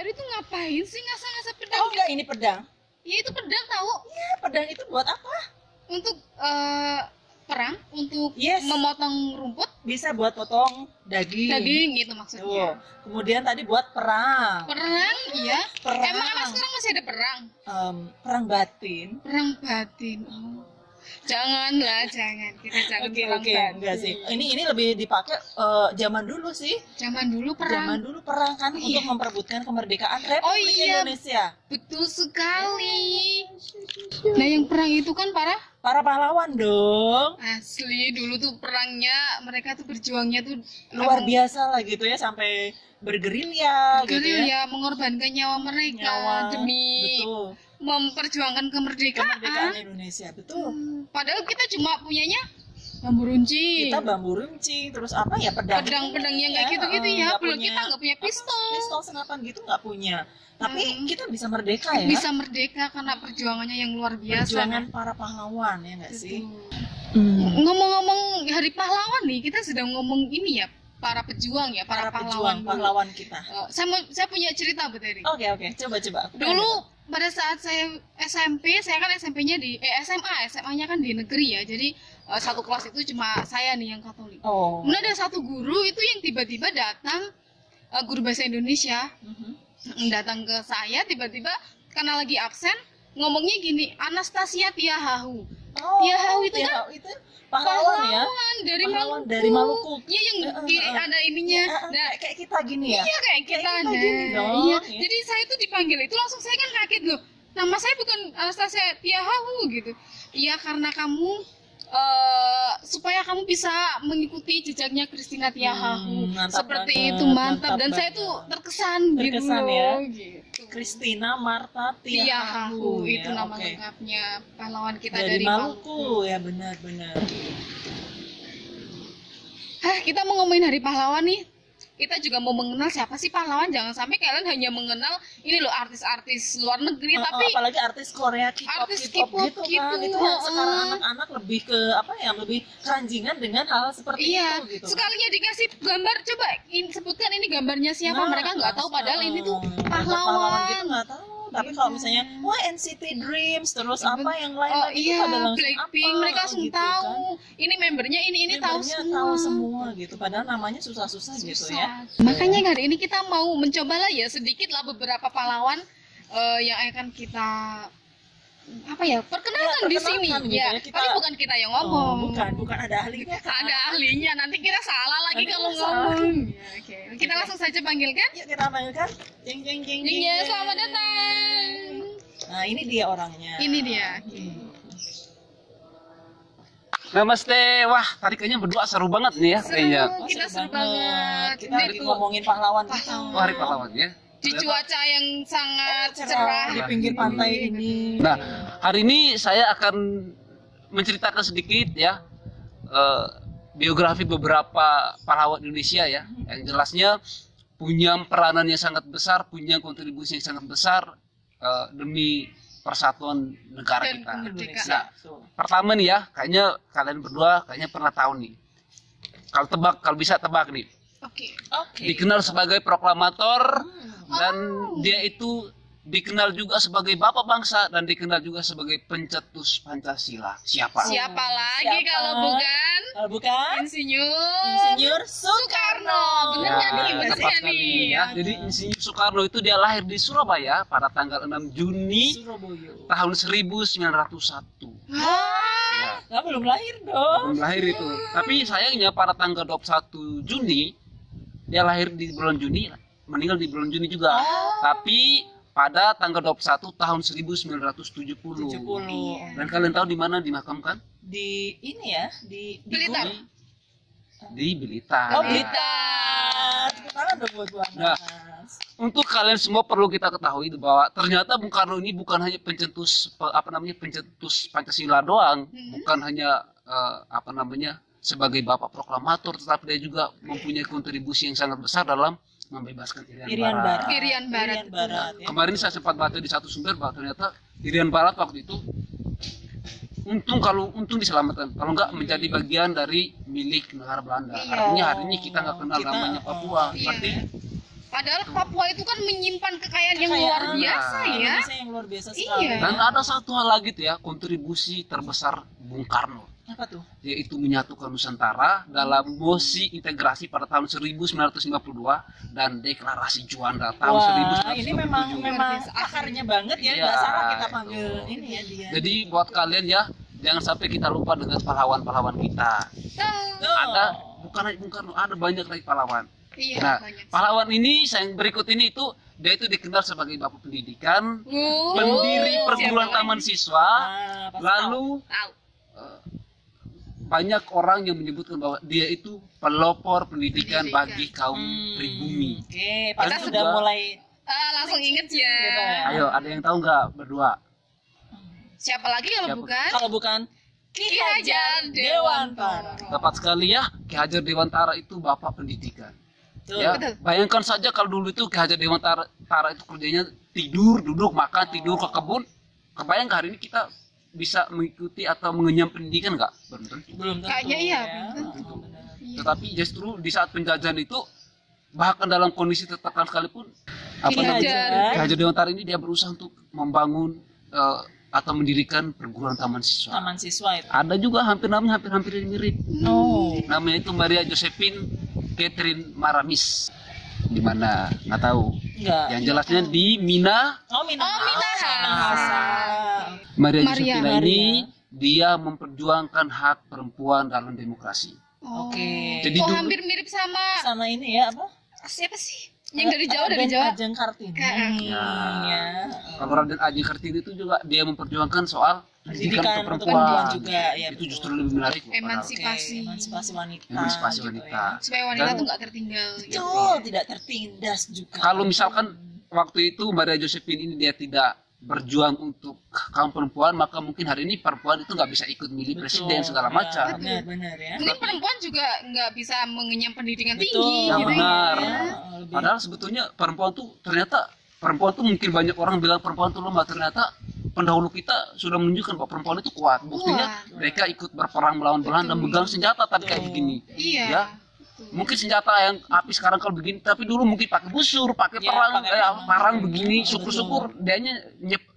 tadi tuh ngapain sih ngasah-ngasah pedang? Oh enggak, ini pedang. Iya itu pedang tahu. Ya, pedang itu buat apa? Untuk perang, untuk Yes. memotong rumput, Bisa buat potong daging. daging gitu Tuh. maksudnya. Kemudian tadi buat perang. Perang, iya. Perang. Emang sekarang masih ada perang? Perang batin. Perang batin. Oh. Janganlah, jangan. Kita jangan perang batin. Enggak sih. Ini lebih dipakai zaman dulu sih. Zaman dulu perang. Zaman dulu perang kan Iya. untuk memperebutkan kemerdekaan Republik iya. Indonesia. Betul sekali. Nah yang perang itu kan Para pahlawan dong. asli dulu tuh perangnya mereka tuh berjuangnya tuh Luar biasa lah gitu ya, sampai bergerilya gitu ya. ya mengorbankan nyawa mereka Nyawa. demi Betul. memperjuangkan kemerdekaan. Kemerdekaan Indonesia, betul. Padahal kita cuma punyanya bambu runcing. Kita bambu runcing, terus apa ya, pedang. Pedang-pedang yang kayak gitu-gitu ya. nggak Belum punya kita nggak punya pistol. Pistol senapan gitu nggak punya. Tapi kita bisa merdeka ya. Bisa merdeka karena perjuangannya yang luar biasa. Perjuangan para pahlawan ya nggak sih? Ngomong-ngomong hari pahlawan nih, kita sedang ngomong ini ya, para pejuang ya, para pahlawan. pahlawan kita. Saya punya cerita Bu Teri. Oke, coba. Aku Dulu pada saat saya SMP, saya kan SMP-nya di SMA-nya kan di negeri ya. Jadi satu kelas itu cuma saya nih yang Katolik. Oh. Kemudian ada satu guru itu yang tiba-tiba datang, guru bahasa Indonesia, datang ke saya tiba-tiba karena lagi absen, ngomongnya gini, Anastasia Tiahahu. Tiahahu itu kan pahlawan ya. dari Pahlawan Maluku. dari Maluku. Iya yang ada ininya. Nah, Kayak kita gini ya. iya kayak kita. Kayak kita Nah, gini dong, iya. ya. Jadi saya tuh dipanggil itu langsung saya kan kaget loh. Nama saya bukan Anastasia Tiahahu gitu. Iya karena kamu supaya kamu bisa mengikuti jejaknya Christina Tiahahu. Mantap Seperti banget, itu mantap. Dan mantap saya banget. tuh terkesan gitu Terkesan ya. loh, gitu. Christina Marta Tiahahu Tiahahu itu ya, nama oke. lengkapnya pahlawan kita Dari dari Maluku. Maluku ya, benar. Kita mau ngomongin hari pahlawan nih. Kita juga mau mengenal siapa sih pahlawan. Jangan sampai kalian hanya mengenal ini loh artis-artis luar negeri, tapi apalagi artis Korea, artis K-pop K-pop gitu kan. gitu. Itu yang sekarang anak-anak lebih ke lebih keranjingan dengan hal seperti iya, itu gitu. sekalinya dikasih gambar, coba sebutkan ini gambarnya siapa, Nah, mereka nggak tahu padahal ini tuh pahlawan gitu pahlawan. nggak tahu. Tapi kalau misalnya NCT Dreams terus apa yang lain Oh lagi, iya, pada langsung Blackpink apa, mereka langsung gitu tahu. kan. Ini membernya ini tahu Membernya tahu semua gitu. Padahal namanya susah-susah gitu ya. Makanya hari ini kita mau mencoba lah ya sedikit lah beberapa pahlawan yang akan kita perkenalkan di sini perkenalkan gitu ya. ya, kita- Tapi bukan kita yang ngomong. Bukan ada ahlinya kan. Ada ahlinya. Nanti kita salah lagi Nanti kalau kita salah. ngomong. Ya, oke. Kita langsung saja panggilkan. Yuk kita panggilkan. Jeng. Iya, selamat datang. Nah, ini dia orangnya. Ini dia. Namaste, wah tarikannya berdua seru banget nih ya kayaknya. Kita seru banget. Kita Ini lagi tuh ngomongin pahlawan kita. pahlawan. Oh, hari pahlawan ya. di cuaca yang sangat cerah. Cerah di pinggir pantai ini. Nah, hari ini saya akan menceritakan sedikit ya biografi beberapa pahlawan Indonesia ya, yang jelasnya punya peranan yang sangat besar, punya kontribusi yang sangat besar demi persatuan negara Dan kita. kemerdekaan. Nah, pertama nih ya, kayaknya kalian berdua kayaknya pernah tahu nih. Kalau bisa tebak nih. Oke. Dikenal sebagai proklamator dan dia itu dikenal juga sebagai bapak bangsa dan dikenal juga sebagai pencetus Pancasila. Siapa? Siapa lagi Siapa? kalau bukan Kalau bukan Insinyur Soekarno. Bener Ya, nggak nih? Bener tepat nggak sekali, nih? ya. Jadi Insinyur Soekarno itu dia lahir di Surabaya pada tanggal 6 Juni Surabaya. tahun 1901. Wah, Ya, Belum lahir dong. belum lahir itu. Tapi sayangnya pada tanggal 21 Juni dia lahir di bulan Juni, meninggal di bulan Juni juga. Tapi pada tanggal 21 tahun 1970. 70. Dan kalian tahu di mana dimakamkan? Di ini ya, di Blitar. Di Blitar. Oh, Blitar. Tepuk tangan dong buat Bu Nah. Anas. Untuk kalian semua perlu kita ketahui bahwa ternyata Bung Karno ini bukan hanya pencetus pencetus Pancasila doang, bukan hanya sebagai bapak proklamator, tetapi dia juga mempunyai kontribusi yang sangat besar dalam membebaskan Irian Barat. Irian Barat. Irian Barat ya. Kemarin saya sempat baca di satu sumber bahwa ternyata Irian Barat waktu itu untung diselamatkan, kalau enggak menjadi bagian dari milik negara Belanda. Iya. Artinya hari ini kita nggak kenal Kita- namanya Papua. Iya. Berarti Padahal Papua itu kan menyimpan kekayaan yang luar biasa ya. Indonesia yang luar biasa sekali. Iya. Dan ada satu hal lagi tuh ya, kontribusi terbesar Bung Karno, Apa tuh? yaitu menyatukan Nusantara dalam mosi integrasi pada tahun 1952 dan deklarasi Juanda tahun Wah, 1957. ini memang biasa. akarnya banget ya. Iya, Nggak salah kita itu. panggil ini ya dia. Jadi buat kalian ya, jangan sampai kita lupa dengan pahlawan-pahlawan kita. Tuh. Ada bukan hanya Bung Karno, ada banyak lagi pahlawan. Iya, Nah, banyak. pahlawan ini yang berikut ini itu dia itu dikenal sebagai bapak pendidikan, Oh, pendiri perguruan siapa taman lagi? siswa, Ah, pasti lalu Tahu. banyak orang yang menyebutkan bahwa dia itu pelopor pendidikan Pendidikan. bagi kaum tahu. pribumi. Oke, pasti Dan sudah juga- mulai Langsung inget ya. Gitu ya. Ayo, ada yang tahu nggak berdua? Siapa lagi kalau Siapa? bukan? kalau bukan Ki Hajar Dewantara. Tepat sekali ya, Ki Hajar Dewantara itu bapak pendidikan. Tuh. Ya, betul. bayangkan saja kalau dulu itu Ki Hajar Dewantara itu kerjanya tidur, duduk, makan, tidur ke kebun. Kebayang nggak hari ini kita bisa mengikuti atau mengenyam pendidikan nggak? Belum tentu. Belum tentu. Kayaknya iya, ya. belum tentu. Oh, benar. Iya. Tetapi justru di saat penjajahan itu, bahkan dalam kondisi tertekan sekalipun, Ki Hajar. Ki Hajar Dewantara ini dia berusaha untuk membangun atau mendirikan perguruan taman siswa. Taman siswa itu. Ada juga hampir mirip. Oh. Namanya itu Maria Josephine Catherine Maramis. Di mana? Nggak tahu. Enggak. Yang jelasnya di Mina. Oh, Minahasa. Minahasa. Maria Maria. Josephine ini dia memperjuangkan hak perempuan dalam demokrasi. Oh. Oke. Jadi oh, dulu- hampir mirip sama Sama ini ya apa? siapa sih? Yang dari Jawa, dari Raden Jawa. Ajeng Kartini. Kayak- Ya. Ya. Kalau Raden Ajeng Kartini itu juga dia memperjuangkan soal pendidikan Pendidikan untuk untuk perempuan. perempuan juga, ya, Itu betul. justru lebih menarik. loh, padahal. Emansipasi. Oke, emansipasi wanita. Emansipasi gitu wanita. ya. Supaya wanita Dan- tuh nggak tertinggal. gitu. Betul, tidak tertindas juga. Kalau misalkan waktu itu Maria Josephine ini dia tidak berjuang untuk kaum perempuan, maka mungkin hari ini perempuan itu nggak bisa ikut milih Betul, presiden segala ya, macam. Benar-benar ya. Mungkin perempuan juga nggak bisa mengenyam pendidikan Betul, tinggi. Ya, gitu benar. ya. Lebih- Padahal sebetulnya perempuan tuh ternyata perempuan tuh mungkin banyak orang bilang perempuan tuh lemah, ternyata pendahulu kita sudah menunjukkan bahwa perempuan itu kuat. Buktinya Kuat. mereka ikut berperang melawan Belanda, Betul. megang senjata tadi kayak Betul. begini. Iya. Ya. Mungkin senjata yang api sekarang kalau begini, tapi dulu mungkin pakai busur, pakai Ya, perang, pakai perang. parang begini. Betul. Syukur-syukur dianya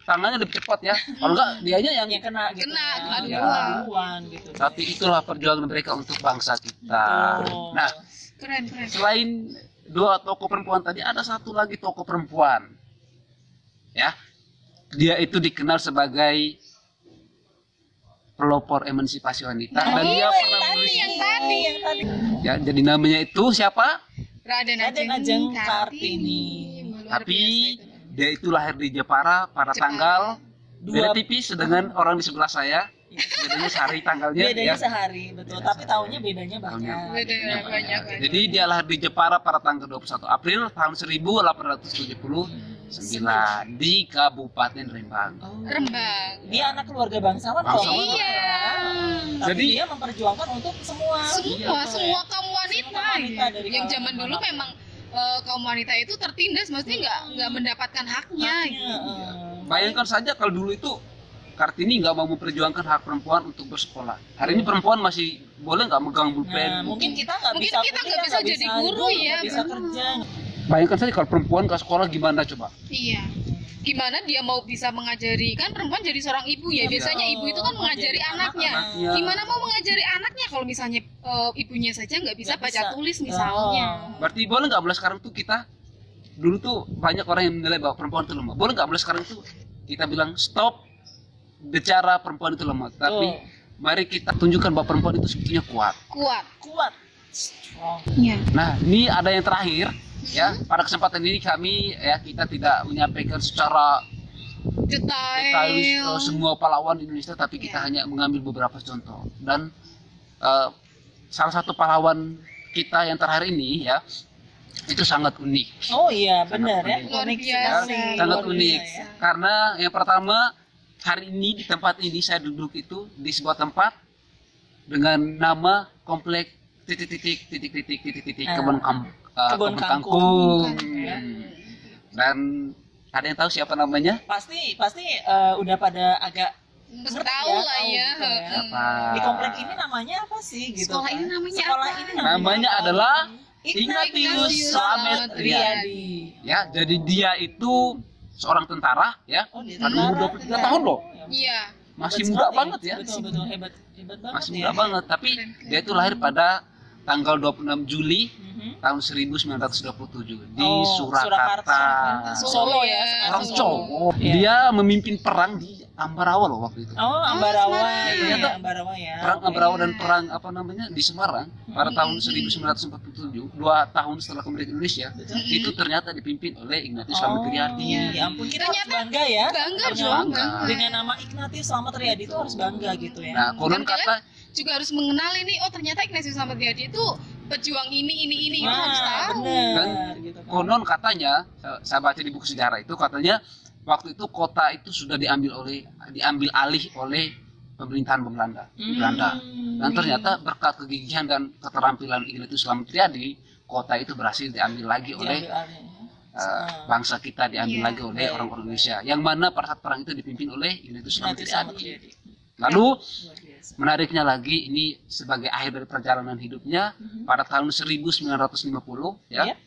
tangannya lebih cepat ya. Kalau enggak dianya yang yang kena gitu Kena, ya. kena Ya. duluan gitu. tapi itulah perjuangan mereka untuk bangsa kita. Betul. Nah, Keren, keren. selain dua tokoh perempuan tadi, ada satu lagi tokoh perempuan. Ya. Dia itu dikenal sebagai pelopor emansipasi wanita dan dia pernah menulis yang tadi. Yang tadi. ya, jadi namanya itu siapa? Raden Raden Ajeng Ajeng Kartini. Kartini. Luar Tapi biasa itu. dia itu lahir di Jepara pada Jepara. tanggal beda Dua- tipis dengan orang di sebelah saya. Bedanya sehari tanggalnya Bedanya ya. sehari, betul. Tapi tahunnya bedanya banyak. Tahunnya. Beda Ya, banyak. Jadi dia lahir di Jepara pada tanggal 21 April tahun 1879 di Kabupaten Rembang. Oh. Rembang. Dia anak keluarga bangsawan kalau Bangsawan. nggak salah. Iya. Tapi Jadi- dia memperjuangkan untuk semua. Semua kaum wanita, Semua wanita ya. dari Yang kalangan zaman dulu manapun. memang kaum wanita itu tertindas, maksudnya nggak mendapatkan haknya. Haknya, gitu. Bayangkan saja kalau dulu itu Kartini nggak mau memperjuangkan hak perempuan untuk bersekolah. Hari ini perempuan masih boleh nggak megang pulpen. Nah, mungkin kita nggak Mungkin bisa kita kuliah, nggak bisa jadi guru, ya, nggak bisa benar. kerja. Bayangkan saja kalau perempuan ke sekolah gimana coba? Iya. Gimana dia mau bisa mengajari, kan perempuan jadi seorang ibu ya. Iya, Biasanya betul. ibu itu kan mengajari Mengajari anaknya. anak-anaknya. Gimana mau mengajari anaknya kalau misalnya ibunya saja nggak bisa Nggak baca bisa. tulis misalnya. Berarti boleh nggak mulai sekarang tuh kita dulu tuh banyak orang yang menilai bahwa perempuan itu lemah. Boleh nggak mulai sekarang tuh kita bilang stop bicara perempuan itu lemah. Tapi Oh. mari kita tunjukkan bahwa perempuan itu sebetulnya kuat. Kuat. Kuat, strong. Iya. Nah, ini ada yang terakhir ya. Pada kesempatan ini kami ya kita tidak menyampaikan secara detail Detail. semua pahlawan Indonesia, tapi kita Ya. hanya mengambil beberapa contoh. Dan salah satu pahlawan kita yang terakhir ini ya itu sangat unik. Oh iya, benar ya. unik. Luar Unik biasa. sekali. Sangat Luar unik biasa ya. karena yang pertama hari ini di tempat ini saya duduk itu di sebuah tempat dengan nama komplek titik Ah. kebun Kebun kangkung. ya. Dan ada yang tahu siapa namanya? Pasti udah pada agak Mesti ngerti tahu lah tahu ya. gitu ya. Siapa? Di komplek ini namanya apa sih gitu? Sekolah kan? ini namanya Sekolah apa? ini Namanya apa? adalah Ignatius Slamet Riyadi. Ya, jadi dia itu seorang tentara ya. Oh, dia Kan umur 23 tahun loh. Iya. Masih muda banget ya. Betul hebat banget. Masih ya. muda banget, tapi dia itu lahir pada tanggal 26 Juli tahun 1927 di Oh, Surakarta. Solo ya. Orang Solo. Cowok. Iya. Dia memimpin perang di Ambarawa loh waktu itu. Oh, Ambarawa. Semarang. Ternyata Ambarawa ya. Perang Oke. Ambarawa dan perang apa namanya di Semarang pada tahun 1947, 2 tahun setelah kemerdekaan Indonesia, itu ternyata dipimpin oleh Ignatius Slamet Riyadi. Ya ampun, kita harus Ternyata bangga ya. bangga Ternyata dong, bangga. Dengan nama Ignatius Slamet Riyadi itu harus bangga gitu ya. Nah, konon Dan kata juga harus mengenal ini, oh ternyata Ignatius Slamet Riyadi itu pejuang ini harus tahu. bener gitu kan. konon katanya, saya baca di buku sejarah itu katanya waktu itu kota itu sudah diambil alih oleh pemerintahan Belanda. Dan ternyata berkat kegigihan dan keterampilan Ignatius Slamet Riyadi, kota itu berhasil diambil lagi oleh bangsa kita, diambil Iya. lagi oleh orang-orang Indonesia. Yang mana pada saat perang itu dipimpin oleh Ignatius Slamet Ignatius Slamet Riyadi. Riyadi. Lalu Luar biasa. menariknya lagi, ini sebagai akhir dari perjalanan hidupnya pada tahun 1950 ya. Yep.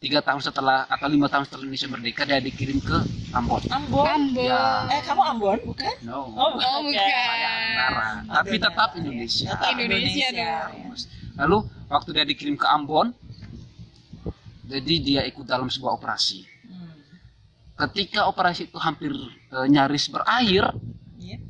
3 tahun setelah atau 5 tahun setelah Indonesia merdeka, dia dikirim ke Ambon. Ambon. Ambon. Ya. Kamu Ambon bukan? No. Oh, Oh, oke. bukan. Nara. Tapi tetap Indonesia. Tetap Indonesia Harus. Lalu waktu dia dikirim ke Ambon, jadi dia ikut dalam sebuah operasi. Ketika operasi itu hampir nyaris berakhir, Iya.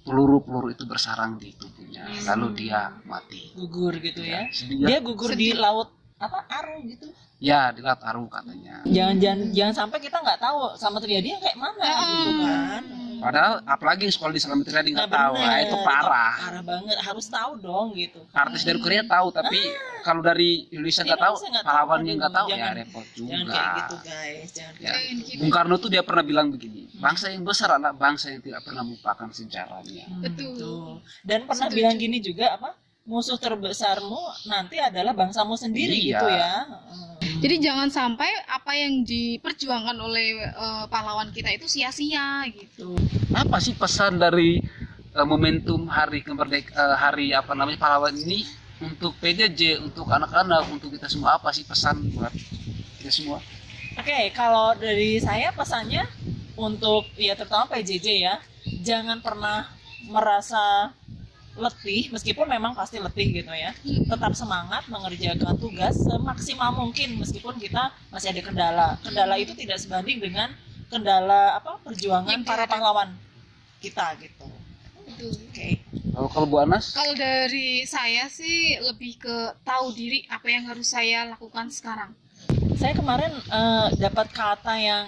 peluru-peluru itu bersarang di tubuhnya. Lalu dia mati. Gugur gitu ya. Dia, Dia gugur di laut apa Aru gitu. ya di Laut Aru katanya. Jangan sampai kita nggak tahu sama Riyadi yang kayak mana gitu kan. Padahal apalagi yang sekolah di Slamet Riyadi nggak tahu, bener. nah, itu parah. Parah banget, harus tahu dong gitu. Artis dari Korea tahu, tapi kalau dari Indonesia nggak tahu, Indonesia nggak tahu, pahlawannya nggak tahu, ya jangan- repot juga. Jangan kayak gitu guys, jangan Ya. kayak gitu. Bung Karno tuh dia pernah bilang begini, bangsa yang besar adalah bangsa yang tidak pernah melupakan sejarahnya. Betul. Tuh. Dan pernah Setuju. bilang gini juga apa? Musuh terbesarmu nanti adalah bangsamu sendiri Iya. gitu ya. Jadi jangan sampai apa yang diperjuangkan oleh pahlawan kita itu sia-sia gitu. Apa sih pesan dari momentum hari hari apa namanya pahlawan ini untuk PJJ, untuk anak-anak, untuk kita semua, apa sih pesan buat kita semua? Oke, kalau dari saya pesannya untuk ya terutama PJJ ya, jangan pernah merasa letih, meskipun memang pasti letih gitu ya. Tetap semangat mengerjakan tugas semaksimal mungkin meskipun kita masih ada kendala. Kendala itu tidak sebanding dengan kendala apa perjuangan para pahlawan kita gitu. Betul. Oke. Kalau Bu Anas? Kalau dari saya sih lebih ke tahu diri apa yang harus saya lakukan sekarang. Saya kemarin dapat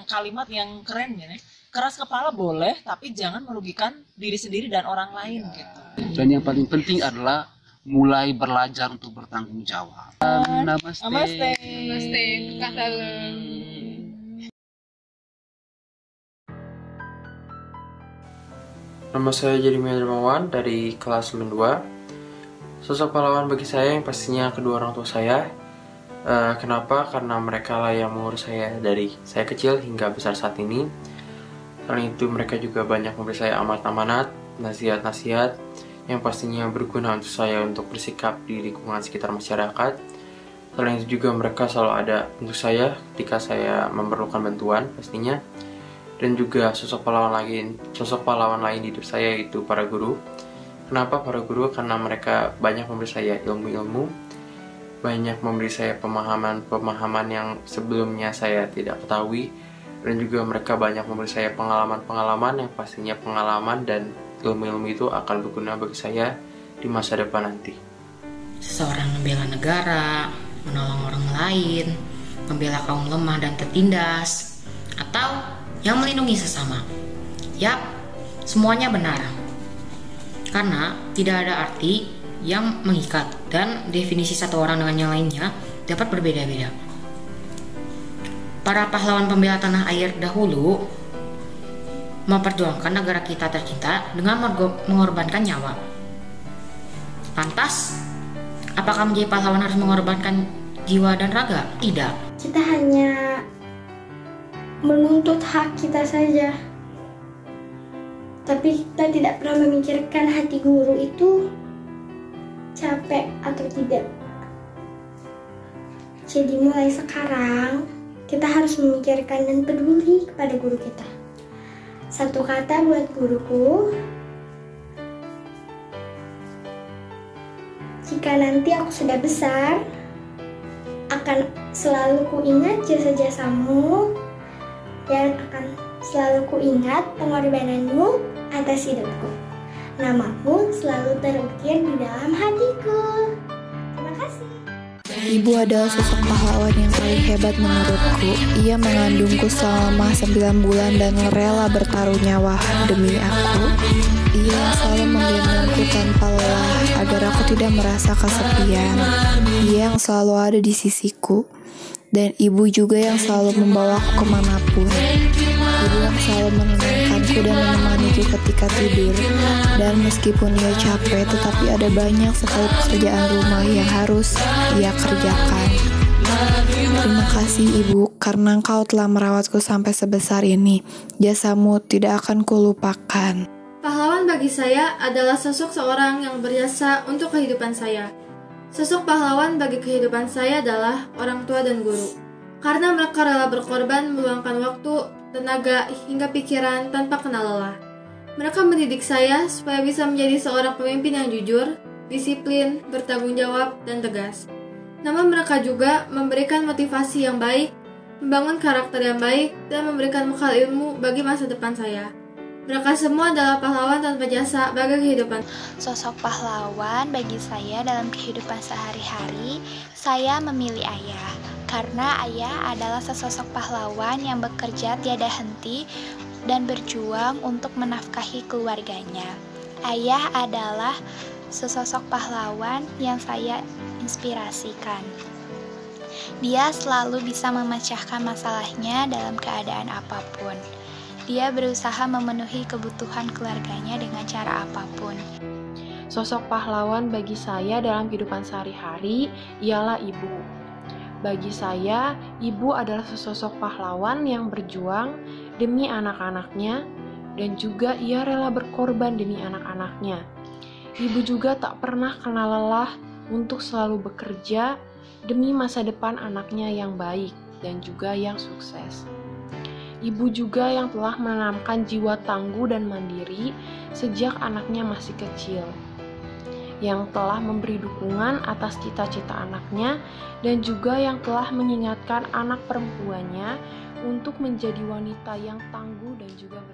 kalimat yang keren ya. Keras kepala boleh, tapi jangan merugikan diri sendiri dan orang lain gitu. Dan yang paling penting adalah mulai belajar untuk bertanggung jawab. Namaste. Namaste. Namaste, katakan. Nama saya Jeremy Dermawan dari kelas 92. Sosok pahlawan bagi saya yang pastinya kedua orang tua saya. Kenapa? Karena mereka lah yang mengurus saya dari saya kecil hingga besar saat ini. Selain itu mereka juga banyak memberi saya amanat-amanat, nasihat-nasihat yang pastinya berguna untuk saya untuk bersikap di lingkungan sekitar masyarakat. Selain itu juga mereka selalu ada untuk saya ketika saya memerlukan bantuan pastinya. Dan juga sosok pahlawan lain di hidup saya yaitu para guru. Kenapa para guru? Karena mereka banyak memberi saya ilmu-ilmu, banyak memberi saya pemahaman yang sebelumnya saya tidak ketahui, dan juga mereka banyak memberi saya pengalaman-pengalaman yang pastinya pengalaman dan ilmu-ilmu itu akan berguna bagi saya di masa depan nanti. Seseorang membela negara, menolong orang lain, membela kaum lemah dan tertindas, atau yang melindungi sesama. Yap, semuanya benar. Karena tidak ada arti yang mengikat dan definisi satu orang dengan yang lainnya dapat berbeda-beda. Para pahlawan pembela tanah air dahulu memperjuangkan negara kita tercinta dengan mengorbankan nyawa. Lantas, apakah menjadi pahlawan harus mengorbankan jiwa dan raga? Tidak. Kita hanya menuntut hak kita saja, tapi kita tidak pernah memikirkan hati guru itu capek atau tidak. Jadi mulai sekarang, kita harus memikirkan dan peduli kepada guru kita. Satu kata buat guruku, jika nanti aku sudah besar, akan selalu kuingat jasa-jasamu dan akan selalu kuingat pengorbananmu atas hidupku. Namamu selalu terukir di dalam hatiku. Terima kasih. Ibu adalah sosok pahlawan yang paling hebat menurutku. Ia mengandungku selama 9 bulan dan rela bertaruh nyawa demi aku. Ia selalu menggendongku tanpa lelah agar aku tidak merasa kesepian. Ia yang selalu ada di sisiku. Dan ibu juga yang selalu membawaku kemanapun. Ibu yang selalu menenangkanku dan menemaniku ketika tidur. Dan meskipun ia capek, tetapi ada banyak sekali pekerjaan rumah yang harus ia kerjakan. Terima kasih Ibu, karena Engkau telah merawatku sampai sebesar ini. Jasamu tidak akan kulupakan. Pahlawan bagi saya adalah sosok seorang yang berjasa untuk kehidupan saya. Sosok pahlawan bagi kehidupan saya adalah orang tua dan guru. Karena mereka rela berkorban meluangkan waktu, tenaga, hingga pikiran tanpa kenal lelah. Mereka mendidik saya supaya bisa menjadi seorang pemimpin yang jujur, disiplin, bertanggung jawab, dan tegas. Namun mereka juga memberikan motivasi yang baik, membangun karakter yang baik, dan memberikan bekal ilmu bagi masa depan saya. Mereka semua adalah pahlawan tanpa jasa bagi kehidupan. Sosok pahlawan bagi saya dalam kehidupan sehari-hari, saya memilih ayah. Karena ayah adalah sesosok pahlawan yang bekerja tiada henti dan berjuang untuk menafkahi keluarganya. Ayah adalah sesosok pahlawan yang saya inspirasikan. Dia selalu bisa memecahkan masalahnya dalam keadaan apapun. Dia berusaha memenuhi kebutuhan keluarganya dengan cara apapun. Sosok pahlawan bagi saya dalam kehidupan sehari-hari ialah ibu. Bagi saya, ibu adalah sosok pahlawan yang berjuang demi anak-anaknya dan juga ia rela berkorban demi anak-anaknya. Ibu juga tak pernah kenal lelah untuk selalu bekerja demi masa depan anaknya yang baik dan juga yang sukses. Ibu juga yang telah menanamkan jiwa tangguh dan mandiri sejak anaknya masih kecil, yang telah memberi dukungan atas cita-cita anaknya, dan juga yang telah mengingatkan anak perempuannya untuk menjadi wanita yang tangguh dan juga